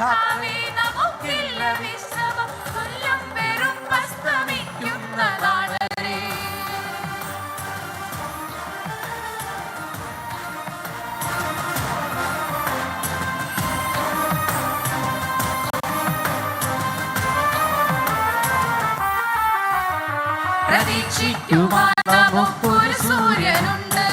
പ്രതീക്ഷിക്കുവാൻ നമുക്കൊരു സൂര്യനുണ്ട്,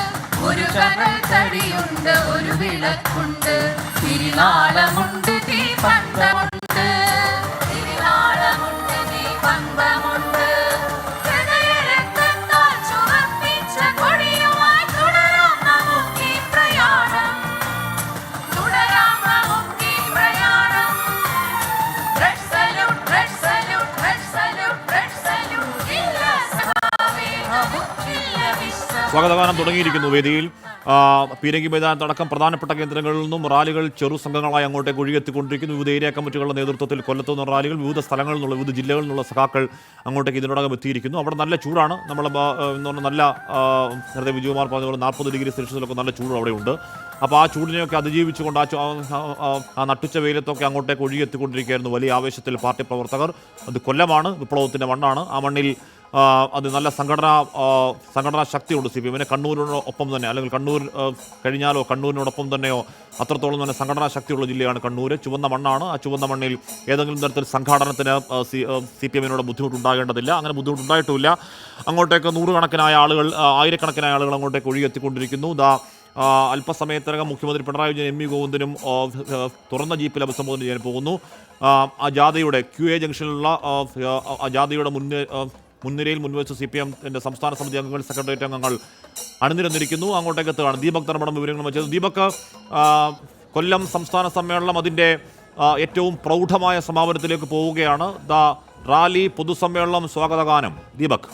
ഒരു കനൽ തടിയുണ്ട്, ഒരു വിളക്കുണ്ട്, തിരുനാളമുണ്ട്, തീപന്തമുണ്ട്, തിരുനാളമുണ്ട്, തീപന്തമുണ്ട്. ഹൃദയരക്തത്താൽ ചുവപ്പിച്ച കൊടിയുമായി തുടരാം നമുക്കീ പ്രയാണം, തുടരാം നമുക്കീ പ്രയാണം. Red salute, red salute, red salute, red salute. സ്വാഗതഗാനം തുടങ്ങിയിരിക്കുന്നു. വേദിയിൽ പീരങ്കി മൈതാനത്തടക്കം പ്രധാനപ്പെട്ട കേന്ദ്രങ്ങളിൽ നിന്നും റാലികൾ ചെറു സംഘങ്ങളായി അങ്ങോട്ടേക്ക് ഒഴുകിയെത്തിക്കൊണ്ടിരിക്കുന്നു. വിവിധ ഏരിയ കമ്മിറ്റികളുടെ നേതൃത്വത്തിൽ കൊല്ലത്തു നിന്ന് റാലികൾ, വിവിധ സ്ഥലങ്ങളിൽ നിന്നുള്ള വിവിധ ജില്ലകളിൽ നിന്നുള്ള സഖാക്കൾ അങ്ങോട്ടേക്ക് ഇതിനോടകം എത്തിയിരിക്കുന്നു. അവിടെ നല്ല ചൂടാണ്. നമ്മൾ നല്ല നേരത്തെ വിജയകുമാർ പറഞ്ഞ പോലെ 40 ഡിഗ്രി സെൽഷ്യസിലൊക്കെ നല്ല ചൂട് അവിടെയുണ്ട്. അപ്പോൾ ആ ചൂടിനെയൊക്കെ അതിജീവിച്ചുകൊണ്ട് ആ നട്ടുച്ച വെയിലത്തൊക്കെ അങ്ങോട്ടേക്ക് ഒഴുകിയെത്തിക്കൊണ്ടിരിക്കുകയായിരുന്നു വലിയ ആവേശത്തിൽ പാർട്ടി പ്രവർത്തകർ. അത് കൊല്ലമാണ്, വിപ്ലവത്തിൻ്റെ മണ്ണാണ്. ആ മണ്ണിൽ അത് നല്ല സംഘടനാ ശക്തിയുണ്ട് CPM-ന്. കണ്ണൂരിനോടൊപ്പം തന്നെ, അല്ലെങ്കിൽ കണ്ണൂർ കഴിഞ്ഞാലോ കണ്ണൂരിനോടൊപ്പം തന്നെയോ അത്രത്തോളം തന്നെ സംഘടനാ ശക്തിയുള്ള ജില്ലയാണ് കണ്ണൂർ. ചുവന്ന മണ്ണാണ്. ആ ചുവന്ന മണ്ണിൽ ഏതെങ്കിലും തരത്തിൽ സംഘാടനത്തിന് CPM-നോട് ബുദ്ധിമുട്ടുണ്ടാകേണ്ടതില്ല. അങ്ങനെ ബുദ്ധിമുട്ടുണ്ടായിട്ടുമില്ല. അങ്ങോട്ടേക്ക് നൂറുകണക്കിനായ ആളുകൾ, ആയിരക്കണക്കിനായ ആളുകൾ അങ്ങോട്ടേക്ക് ഒഴുകിയെത്തിക്കൊണ്ടിരിക്കുന്നു. അല്പസമയത്തിനകം മുഖ്യമന്ത്രി പിണറായി വിജയൻ MV ഗോവിന്ദനും തുറന്ന ജീപ്പിൽ അഭിസംബോധന ചെയ്യാൻ പോകുന്നു. ആ ജാഥയുടെ QA ജംഗ്ഷനിലുള്ള ആ ജാഥയുടെ മുൻനിരയിൽ മുൻവെച്ച് CPM-ന്റെ സംസ്ഥാന സമിതി അംഗങ്ങൾ, സെക്രട്ടേറിയറ്റ് അംഗങ്ങൾ അണിനിരന്നിരിക്കുന്നു. അങ്ങോട്ടേക്ക് എത്തുകയാണ്. ദീപക് ധർമ്മടം വിവരങ്ങൾ വെച്ചത്. ദീപക്, കൊല്ലം സംസ്ഥാന സമ്മേളനം അതിൻ്റെ ഏറ്റവും പ്രൗഢമായ സമാപനത്തിലേക്ക് പോവുകയാണ്. റാലി, പൊതുസമ്മേളനം, സ്വാഗതഗാനം. ദീപക്.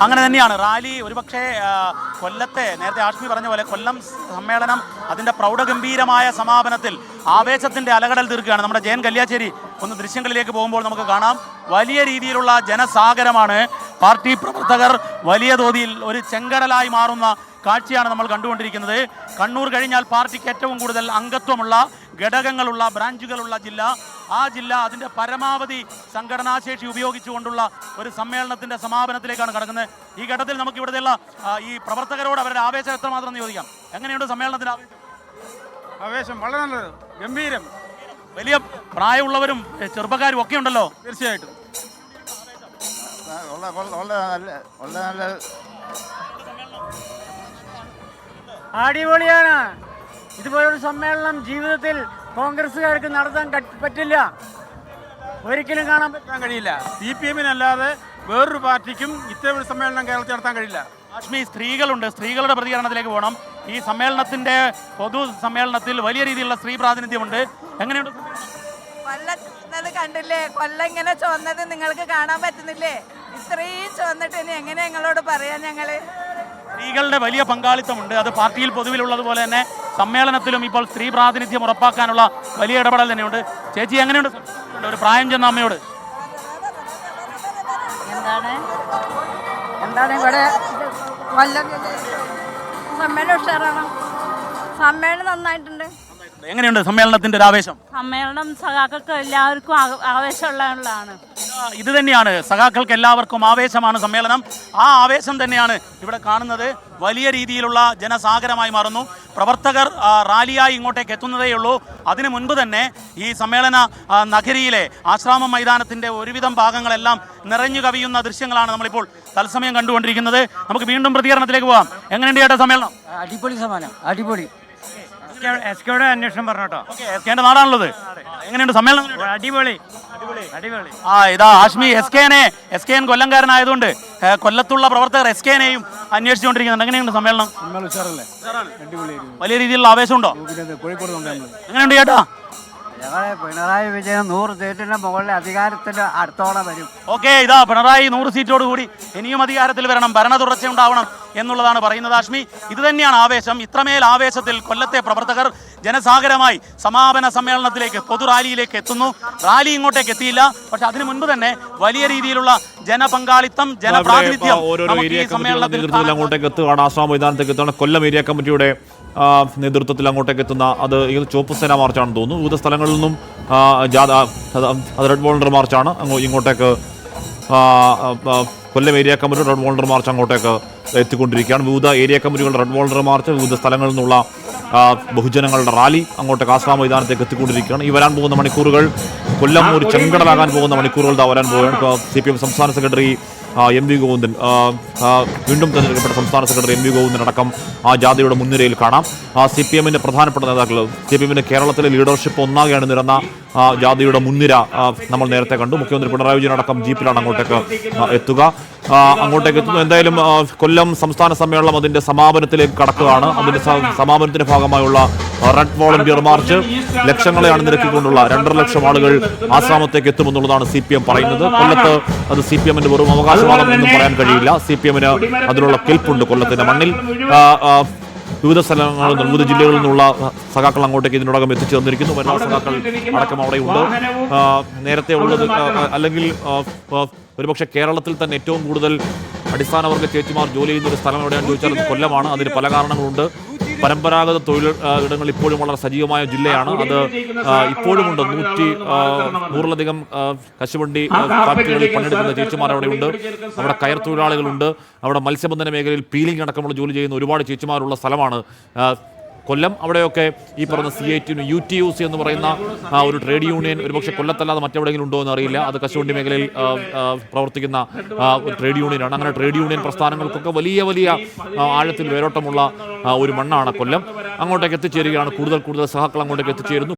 അങ്ങനെ തന്നെയാണ് റാലി. ഒരുപക്ഷെ കൊല്ലത്തെ നേരത്തെ ആഷ്മി പറഞ്ഞ പോലെ കൊല്ലം സമ്മേളനം അതിൻ്റെ പ്രൗഢഗംഭീരമായ സമാപനത്തിൽ ആവേശത്തിൻ്റെ അലകടൽ തീർക്കുകയാണ്. നമ്മുടെ ജയൻ കല്യാശ്ശേരി ഒന്ന് ദൃശ്യങ്ങളിലേക്ക് പോകുമ്പോൾ നമുക്ക് കാണാം, വലിയ രീതിയിലുള്ള ജനസാഗരമാണ്. പാർട്ടി പ്രവർത്തകർ വലിയ തോതിൽ ഒരു ചെങ്കടലായി മാറുന്ന കാഴ്ചയാണ് നമ്മൾ കണ്ടുകൊണ്ടിരിക്കുന്നത്. കണ്ണൂർ കഴിഞ്ഞാൽ പാർട്ടിക്ക് ഏറ്റവും കൂടുതൽ അംഗത്വമുള്ള, ഘടകങ്ങളുള്ള, ബ്രാഞ്ചുകളുള്ള ജില്ല. ആ ജില്ല അതിൻ്റെ പരമാവധി സംഘടനാശേഷി ഉപയോഗിച്ചുകൊണ്ടുള്ള ഒരു സമ്മേളനത്തിൻ്റെ സമാപനത്തിലേക്കാണ് കടക്കുന്നത്. ഈ ഘട്ടത്തിൽ നമുക്ക് ഇവിടെയുള്ള ഈ പ്രവർത്തകരോട് അവരുടെ ആവേശം എത്രമാത്രം എന്ന് ചോദിക്കാം. എങ്ങനെയുണ്ട് സമ്മേളനത്തിൻ്റെ ആവേശം? ആവേശം വളരെ നല്ലത്, ഗംഭീരം. വലിയ പ്രായമുള്ളവരും ചെറുപ്പക്കാരും ഒക്കെ ഉണ്ടല്ലോ. തീർച്ചയായിട്ടും അടിപൊളിയാണ്. ഇതുപോലൊരു സമ്മേളനം ജീവിതത്തിൽ കോൺഗ്രസ്സുകാർക്ക് നടത്താൻ പറ്റില്ല, ഒരിക്കലും കാണാൻ കഴിയില്ല. CPM-നല്ലാതെ വേറൊരു പാർട്ടിക്കും ഇത്തരം ഒരു സമ്മേളനം കേരളത്തിൽ നടത്താൻ കഴിയില്ല. ആഷ്മി, സ്ത്രീകളുണ്ട്. സ്ത്രീകളുടെ പ്രതികരണത്തിലേക്ക് പോകണം. ഈ സമ്മേളനത്തിന്റെ പൊതു സമ്മേളനത്തിൽ വലിയ രീതിയിലുള്ള സ്ത്രീ പ്രാതിനിധ്യമുണ്ട്. എങ്ങനെയുണ്ട്? കൊല്ലത് കണ്ടില്ലേ? കൊല്ലം ഇങ്ങനെ ചുവന്നത് നിങ്ങൾക്ക് കാണാൻ പറ്റുന്നില്ലേ? ഇത്രയും ചുവന്നിട്ട് ഇനി എങ്ങനെ ഞങ്ങളോട് പറയാൻ? ഞങ്ങള് സ്ത്രീകളുടെ വലിയ പങ്കാളിത്തമുണ്ട്. അത് പാർട്ടിയിൽ പൊതുവിലുള്ളതുപോലെ തന്നെ സമ്മേളനത്തിലും ഇപ്പോൾ സ്ത്രീ പ്രാതിനിധ്യം ഉറപ്പാക്കാനുള്ള വലിയ ഇടപെടൽ തന്നെയുണ്ട്. ചേച്ചി, എങ്ങനെയുണ്ട്? ഒരു പ്രായം ചെന്ന അമ്മയോട് എന്താണ് ഇവിടെ സമ്മേളനം ഉഷാറാണ്. സമ്മേളനം നന്നായിട്ടുണ്ട്. എങ്ങനെയുണ്ട് സമ്മേളനത്തിന്റെ ഒരു ആവേശം? സമ്മേളനം സഖാക്കൾക്ക് എല്ലാവർക്കും ആവേശമുള്ളതാണ്. ഇത് തന്നെയാണ്, സഖാക്കൾക്ക് എല്ലാവർക്കും ആവേശമാണ് സമ്മേളനം. ആ ആവേശം തന്നെയാണ് ഇവിടെ കാണുന്നത്. വലിയ രീതിയിലുള്ള ജനസാഗരമായി മാറുന്നു. പ്രവർത്തകർ റാലിയായി ഇങ്ങോട്ടേക്ക് എത്തുന്നതേയുള്ളൂ. അതിനു മുൻപ് തന്നെ ഈ സമ്മേളന നഗരിയിലെ ആശ്രാമം മൈതാനത്തിൻ്റെ ഒരുവിധം ഭാഗങ്ങളെല്ലാം നിറഞ്ഞു കവിയുന്ന ദൃശ്യങ്ങളാണ് നമ്മളിപ്പോൾ തത്സമയം കണ്ടുകൊണ്ടിരിക്കുന്നത്. നമുക്ക് വീണ്ടും പ്രതികരണത്തിലേക്ക് പോകാം. എങ്ങനെയുണ്ട് ചേട്ടാ സമ്മേളനം? അടിപൊളി സമ്മാനം, അടിപൊളി. SK-യുടെ അന്വേഷണം പറഞ്ഞോട്ടോ. SK-ന്റെ നാടാണുള്ളത്. എങ്ങനെയുണ്ട് സമ്മേളനം? അടിപൊളി, അടിപൊളി. ഇതാ ആഷ്മി, SKN കൊല്ലംകാരനായതുകൊണ്ട് കൊല്ലത്തുള്ള പ്രവർത്തകർ SK-നെയും അന്വേഷിച്ചുകൊണ്ടിരിക്കുന്നുണ്ട്. എങ്ങനെയുണ്ട് സമ്മേളനം? വലിയ രീതിയിലുള്ള ആവേശമുണ്ടോ? എങ്ങനെയുണ്ട് ചേട്ടാ? പിണറായി വിജയൻ 100 സീറ്റിന്റെ മുകളിൽ അധികാരത്തിൽ അടുത്തോടെ വരും. ഓക്കെ, ഇതാ പിണറായി 100 സീറ്റോട് കൂടി ഇനിയും അധികാരത്തിൽ വരണം, ഭരണ തുടർച്ച ഉണ്ടാവണം എന്നുള്ളതാണ് പറയുന്നത്. ആഷ്മി, ഇത് തന്നെയാണ് ആവേശം. ഇത്രമേൽ ആവേശത്തിൽ കൊല്ലത്തെ പ്രവർത്തകർ ജനസാഗരമായി സമാപന സമ്മേളനത്തിലേക്ക്, പൊതുറാലിയിലേക്ക് എത്തുന്നു. റാലി ഇങ്ങോട്ടേക്ക് എത്തിയില്ല, പക്ഷെ അതിനു മുൻപ് തന്നെ വലിയ രീതിയിലുള്ള ജനപങ്കാളിത്തം, ജനപ്രാതിനിധ്യം ഓരോ ഏരിയ കമ്മിറ്റിയുടെ നേതൃത്വത്തിൽ അങ്ങോട്ടേക്ക് എത്തുകയാണ്. ആശ്രാമ മൈതാനത്തേക്ക് എത്തുകയാണ്. കൊല്ലം ഏരിയ കമ്മിറ്റിയുടെ നേതൃത്വത്തിൽ അങ്ങോട്ടേക്ക് എത്തുന്ന അത് ചുവപ്പ് സേന മാർച്ചാണെന്ന് തോന്നുന്നു. വിവിധ സ്ഥലങ്ങളിൽ നിന്നും അത് റെഡ് വോളണ്ടിയർ മാർച്ചാണ് ഇങ്ങോട്ടേക്ക് Kollam area committee red volunteer march അങ്ങോട്ടേക്ക് എത്തിക്കൊണ്ടിരിക്കുകയാണ്. വിവിധ ഏരിയ കമ്മിറ്റികളുടെ റെഡ് വോളണ്ടിയർ മാർച്ച്, വിവിധ സ്ഥലങ്ങളിൽ നിന്നുള്ള ബഹുജനങ്ങളുടെ റാലി അങ്ങോട്ടേക്ക് ആശ്രാമ മൈതാനത്തേക്ക് എത്തിക്കൊണ്ടിരിക്കുകയാണ്. ഈ വരാൻ പോകുന്ന മണിക്കൂറുകൾ കൊല്ലം ഒരു ചെങ്കടലാകാൻ പോകുന്ന മണിക്കൂറുകൾ വരാൻ പോവുകയാണ്. CPM സംസ്ഥാന സെക്രട്ടറി MV ഗോവിന്ദൻ, വീണ്ടും തെരഞ്ഞെടുക്കപ്പെട്ട സംസ്ഥാന സെക്രട്ടറി MV ഗോവിന്ദൻ അടക്കം ആ ജാഥയുടെ മുൻനിരയിൽ കാണാം. CPMന്റെ പ്രധാനപ്പെട്ട നേതാക്കൾ, CPMന്റെ കേരളത്തിലെ ലീഡർഷിപ്പ് ഒന്നാകെയാണ് നിരന്ന ജാഥയുടെ മുൻനിര നമ്മൾ നേരത്തെ കണ്ടു. മുഖ്യമന്ത്രി പിണറായി വിജയൻ അടക്കം ജീപ്പിലാണ് അങ്ങോട്ടേക്ക് എത്തുക. അങ്ങോട്ടേക്ക് എത്തുന്നു. എന്തായാലും കൊല്ലം സംസ്ഥാന സമ്മേളനം അതിന്റെ സമാപനത്തിലേക്ക് കടക്കുകയാണ്. അതിന്റെ സമാപനത്തിന്റെ ഭാഗമായുള്ള റെഡ് വോളണ്ടിയർ മാർച്ച് ലക്ഷങ്ങളെ അണിനിരക്കിക്കൊണ്ടുള്ള 2.5 ലക്ഷം ആളുകൾ ആശ്രാമത്തേക്ക് എത്തുമെന്നുള്ളതാണ് CPM പറയുന്നത്. കൊല്ലത്ത് അത് CPMന്റെ വെറും അവകാശവാദം എന്നും പറയാൻ കഴിയില്ല. CPMന് അതിനുള്ള കെൽപ്പുണ്ട്. കൊല്ലത്തിന്റെ മണ്ണിൽ വിവിധ സ്ഥലങ്ങളിൽ വിവിധ ജില്ലകളിൽ നിന്നുള്ള സഖാക്കൾ അങ്ങോട്ടേക്ക് ഇതിനോടകം എത്തിച്ചേർന്നിരിക്കുന്നു. വനിതാ സഖാക്കൾ അടക്കം അവിടെയുണ്ട്. നേരത്തെ ഉള്ളത് അല്ലെങ്കിൽ ഒരുപക്ഷെ കേരളത്തിൽ തന്നെ ഏറ്റവും കൂടുതൽ അടിസ്ഥാനവർഗ ചേച്ചിമാർ ജോലി ചെയ്യുന്ന ഒരു സ്ഥലം എവിടെയാണെന്ന് ചോദിച്ചാൽ അത് കൊല്ലമാണ്. അതിന് പല കാരണങ്ങളുണ്ട്. പരമ്പരാഗത തൊഴിൽ ഇടങ്ങൾ ഇപ്പോഴും വളരെ സജീവമായ ജില്ലയാണ്. അത് ഇപ്പോഴുമുണ്ട്. 100-ലധികം കശുവണ്ടി ഫാക്ടറികളിൽ പണിയെടുക്കുന്ന ചേച്ചിമാർ അവിടെയുണ്ട്. അവിടെ കയർ തൊഴിലാളികളുണ്ട്. അവിടെ മത്സ്യബന്ധന മേഖലയിൽ പീലിംഗ് അടക്കമുള്ള ജോലി ചെയ്യുന്ന ഒരുപാട് ചേച്ചിമാരുള്ള സ്ഥലമാണ് കൊല്ലം. അവിടെയൊക്കെ ഈ പറഞ്ഞ CIT UTUC എന്ന് പറയുന്ന ഒരു ട്രേഡ് യൂണിയൻ ഒരുപക്ഷെ കൊല്ലത്തല്ലാതെ മറ്റെവിടെയെങ്കിലും ഉണ്ടോ എന്ന് അറിയില്ല. അത് കശുവണ്ടി മേഖലയിൽ പ്രവർത്തിക്കുന്ന ഒരു ട്രേഡ് യൂണിയനാണ്. അങ്ങനെ ട്രേഡ് യൂണിയൻ പ്രസ്ഥാനങ്ങൾക്കൊക്കെ വലിയ വലിയ ആഴത്തിൽ വേരോട്ടമുള്ള ഒരു മണ്ണാണ് കൊല്ലം. അങ്ങോട്ടേക്ക് എത്തിച്ചേരുകയാണ്. കൂടുതൽ സഹാക്കൾ അങ്ങോട്ടേക്ക് എത്തിച്ചേരുന്നു.